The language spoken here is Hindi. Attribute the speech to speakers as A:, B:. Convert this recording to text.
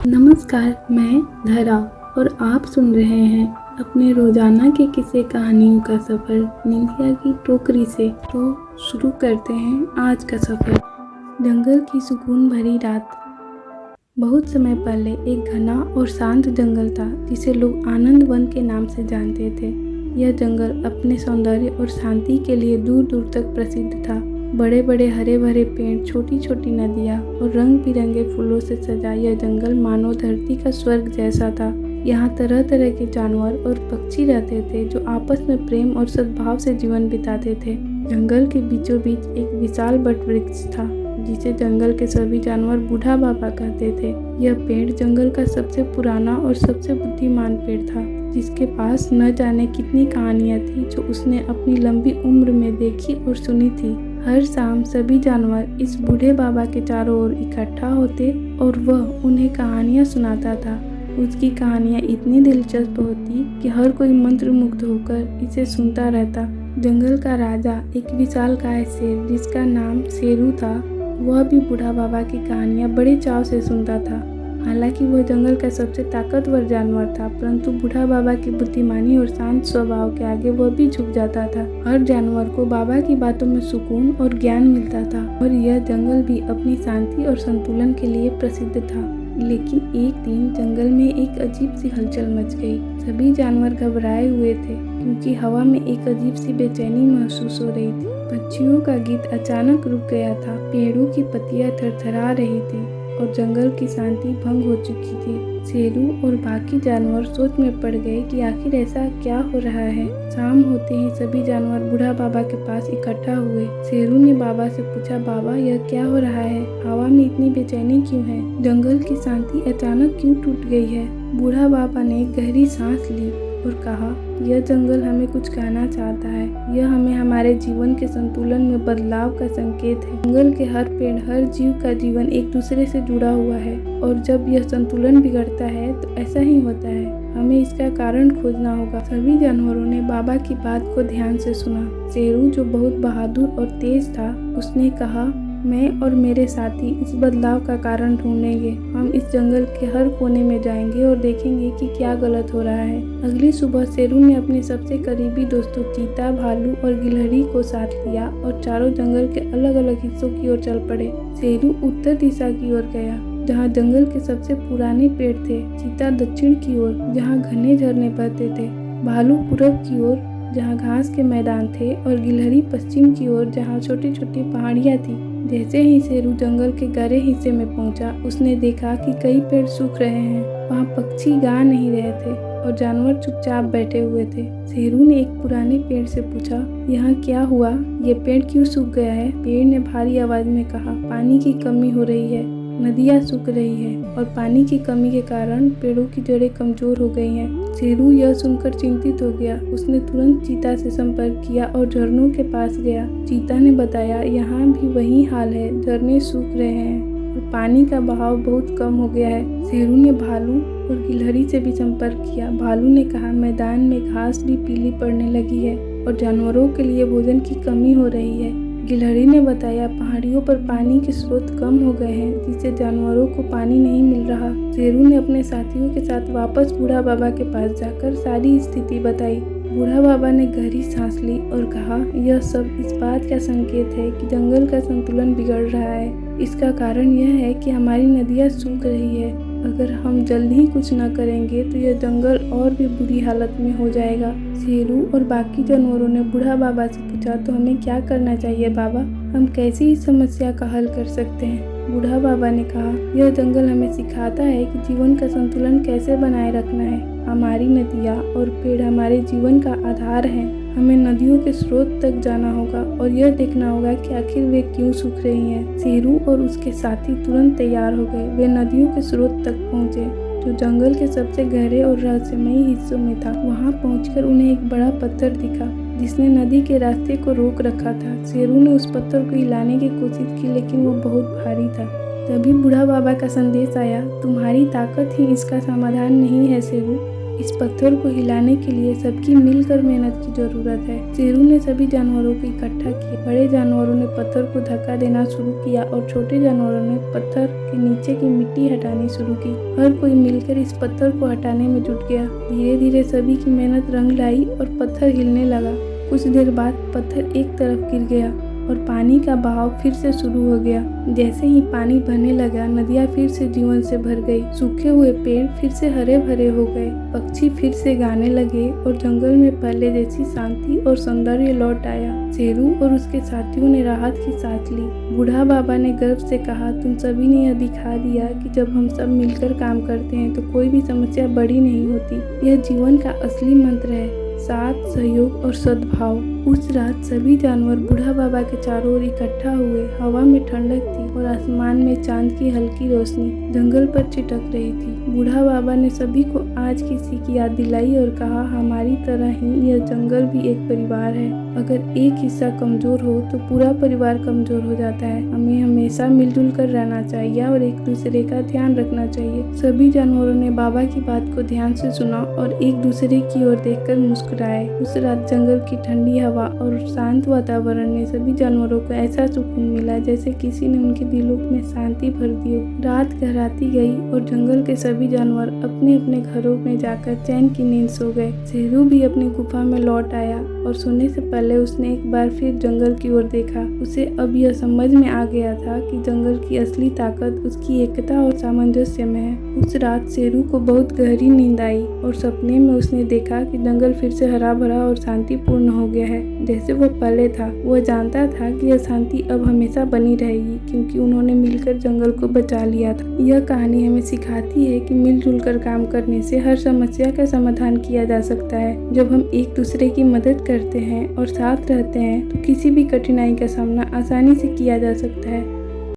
A: नमस्कार, मैं धरा और आप सुन रहे हैं अपने रोजाना के किस्से कहानियों का सफ़र निंदिया की टोकरी से। तो शुरू करते हैं आज का सफ़र। जंगल की सुकून भरी रात। बहुत समय पहले एक घना और शांत जंगल था जिसे लोग आनंद वन के नाम से जानते थे। यह जंगल अपने सौंदर्य और शांति के लिए दूर दूर तक प्रसिद्ध था। बड़े बड़े हरे भरे पेड़, छोटी छोटी नदियाँ और रंग बिरंगे फूलों से सजा यह जंगल मानो धरती का स्वर्ग जैसा था। यहाँ तरह तरह के जानवर और पक्षी रहते थे जो आपस में प्रेम और सद्भाव से जीवन बिताते थे। जंगल के बीचों बीच एक विशाल वट वृक्ष था जिसे जंगल के सभी जानवर बूढ़ा बाबा कहते थे। यह पेड़ जंगल का सबसे पुराना और सबसे बुद्धिमान पेड़ था, जिसके पास न जाने कितनी कहानियाँ थी जो उसने अपनी लंबी उम्र में देखी और सुनी थी। हर शाम सभी जानवर इस बूढ़े बाबा के चारों ओर इकट्ठा होते और वह उन्हें कहानियाँ सुनाता था। उसकी कहानियाँ इतनी दिलचस्प होती कि हर कोई मंत्रमुग्ध होकर इसे सुनता रहता। जंगल का राजा एक विशालकाय शेर जिसका नाम शेरू था, वह भी बूढ़ा बाबा की कहानियाँ बड़े चाव से सुनता था। हालांकि वह जंगल का सबसे ताकतवर जानवर था, परंतु बूढ़ा बाबा की बुद्धिमानी और शांत स्वभाव के आगे वह भी झुक जाता था। हर जानवर को बाबा की बातों में सुकून और ज्ञान मिलता था और यह जंगल भी अपनी शांति और संतुलन के लिए प्रसिद्ध था। लेकिन एक दिन जंगल में एक अजीब सी हलचल मच गई। सभी जानवर घबराए हुए थे क्योंकि हवा में एक अजीब सी बेचैनी महसूस हो रही थी। पक्षियों का गीत अचानक रुक गया था, पेड़ों की पत्तियां थरथरा रही थी और जंगल की शांति भंग हो चुकी थी। शेरू और बाकी जानवर सोच में पड़ गए कि आखिर ऐसा क्या हो रहा है। शाम होते ही सभी जानवर बूढ़ा बाबा के पास इकट्ठा हुए। शेरू ने बाबा से पूछा, बाबा यह क्या हो रहा है? हवा में इतनी बेचैनी क्यों है? जंगल की शांति अचानक क्यों टूट गई है? बूढ़ा बाबा ने गहरी सांस ली और कहा, यह जंगल हमें कुछ कहना चाहता है। यह हमें हमारे जीवन के संतुलन में बदलाव का संकेत है। जंगल के हर पेड़, हर जीव का जीवन एक दूसरे से जुड़ा हुआ है और जब यह संतुलन बिगड़ता है तो ऐसा ही होता है। हमें इसका कारण खोजना होगा। सभी जानवरों ने बाबा की बात को ध्यान से सुना। शेरू, जो बहुत बहादुर और तेज था, उसने कहा, मैं और मेरे साथी इस बदलाव का कारण ढूंढेंगे। हम इस जंगल के हर कोने में जाएंगे और देखेंगे कि क्या गलत हो रहा है। अगली सुबह शेरू ने अपने सबसे करीबी दोस्तों चीता, भालू और गिलहरी को साथ लिया और चारों जंगल के अलग अलग हिस्सों की ओर चल पड़े। शेरू उत्तर दिशा की ओर गया जहाँ जंगल के सबसे पुराने पेड़ थे। चीता दक्षिण की ओर जहाँ घने झरने बहते थे। भालू पूरब की ओर जहाँ घास के मैदान थे और गिलहरी पश्चिम की ओर जहाँ छोटी छोटी पहाड़ियाँ थी। जैसे ही शेरू जंगल के गहरे हिस्से में पहुंचा, उसने देखा कि कई पेड़ सूख रहे हैं। वहाँ पक्षी गा नहीं रहे थे और जानवर चुपचाप बैठे हुए थे। शेरू ने एक पुराने पेड़ से पूछा, यहाँ क्या हुआ? ये पेड़ क्यों सूख गया है? पेड़ ने भारी आवाज में कहा, पानी की कमी हो रही है। नदियाँ सूख रही है और पानी की कमी के कारण पेड़ों की जड़ें कमजोर हो गई हैं। शेरू यह सुनकर चिंतित हो गया। उसने तुरंत चीता से संपर्क किया और झरनों के पास गया। चीता ने बताया, यहाँ भी वही हाल है, झरने सूख रहे हैं और पानी का बहाव बहुत कम हो गया है। शेरू ने भालू और गिलहरी से भी संपर्क किया। भालू ने कहा, मैदान में घास भी पीली पड़ने लगी है और जानवरों के लिए भोजन की कमी हो रही है। गिलहरी ने बताया, पहाड़ियों पर पानी के स्रोत कम हो गए हैं जिससे जानवरों को पानी नहीं मिल रहा। शेरू ने अपने साथियों के साथ वापस बूढ़ा बाबा के पास जाकर सारी स्थिति बताई। बूढ़ा बाबा ने गहरी सांस ली और कहा, यह सब इस बात का संकेत है कि जंगल का संतुलन बिगड़ रहा है। इसका कारण यह है कि हमारी नदियाँ सूख रही है। अगर हम जल्द ही कुछ न करेंगे तो यह जंगल और भी बुरी हालत में हो जाएगा। शेरू और बाकी जानवरों ने बूढ़ा बाबा से पूछा, तो हमें क्या करना चाहिए बाबा? हम कैसे इस समस्या का हल कर सकते हैं? बूढ़ा बाबा ने कहा, यह जंगल हमें सिखाता है कि जीवन का संतुलन कैसे बनाए रखना है। हमारी नदियाँ और पेड़ हमारे जीवन का आधार हैं। हमें नदियों के स्रोत तक जाना होगा और यह देखना होगा कि आखिर वे क्यों सूख रही हैं। शेरू और उसके साथी तुरंत तैयार हो गए। वे नदियों के स्रोत तक पहुँचे जो जंगल के सबसे गहरे और रहस्यमयी हिस्सों में था। वहां पहुंचकर उन्हें एक बड़ा पत्थर दिखा जिसने नदी के रास्ते को रोक रखा था। शेरू ने उस पत्थर को हिलाने की कोशिश की लेकिन वो बहुत भारी था। तभी बूढ़ा बाबा का संदेश आया, तुम्हारी ताकत ही इसका समाधान नहीं है शेरू, इस पत्थर को हिलाने के लिए सबकी मिलकर मेहनत की जरूरत है। शेरू ने सभी जानवरों को इकट्ठा किया। बड़े जानवरों ने पत्थर को धक्का देना शुरू किया और छोटे जानवरों ने पत्थर के नीचे की मिट्टी हटानी शुरू की। हर कोई मिलकर इस पत्थर को हटाने में जुट गया। धीरे धीरे सभी की मेहनत रंग लाई और पत्थर हिलने लगा। कुछ देर बाद पत्थर एक तरफ गिर गया और पानी का बहाव फिर से शुरू हो गया। जैसे ही पानी बहने लगा, नदियाँ फिर से जीवन से भर गई। सूखे हुए पेड़ फिर से हरे भरे हो गए। पक्षी फिर से गाने लगे और जंगल में पहले जैसी शांति और सौंदर्य लौट आया। शेरू और उसके साथियों ने राहत की सांस ली। बूढ़ा बाबा ने गर्व से कहा, तुम सभी ने यह दिखा दिया कि जब हम सब मिलकर काम करते हैं तो कोई भी समस्या बड़ी नहीं होती। यह जीवन का असली मंत्र है, साथ, सहयोग और सद्भाव। उस रात सभी जानवर बूढ़ा बाबा के चारों ओर इकट्ठा हुए। हवा में ठंडक थी और आसमान में चांद की हल्की रोशनी जंगल पर चिटक रही थी। बूढ़ा बाबा ने सभी को आज की सीख याद दिलाई और कहा, हमारी तरह ही यह जंगल भी एक परिवार है। अगर एक हिस्सा कमजोर हो तो पूरा परिवार कमजोर हो जाता है। हमें हमेशा मिलजुल कर रहना चाहिए और एक दूसरे का ध्यान रखना चाहिए। सभी जानवरों ने बाबा की बात को ध्यान से सुना और एक दूसरे की ओर देखकर मुस्कुराए। उस रात जंगल की ठंडी हवा और शांत वातावरण ने सभी जानवरों को ऐसा सुकून मिला जैसे किसी ने उनके दिलों में शांति भर दी हो। रात गहराती गई और जंगल के सभी जानवर अपने अपने घरों में जाकर चैन की नींद सो गए। शेरू भी अपनी गुफा में लौट आया और सोने से पहले उसने एक बार फिर जंगल की ओर देखा। उसे अब यह समझ में आ गया था कि जंगल की असली ताकत उसकी एकता और सामंजस्य में है। उस रात शेरू को बहुत गहरी नींद आई और सपने में उसने देखा कि जंगल फिर से हरा भरा और शांतिपूर्ण हो गया है जैसे वो पहले था। वह जानता था कि यह शांति अब हमेशा बनी रहेगी क्योंकि उन्होंने मिलकर जंगल को बचा लिया था। यह कहानी हमें सिखाती है कि मिलजुल कर काम करने से हर समस्या का समाधान किया जा सकता है। जब हम एक दूसरे की मदद करते हैं और साथ रहते हैं तो किसी भी कठिनाई का सामना आसानी से किया जा सकता है।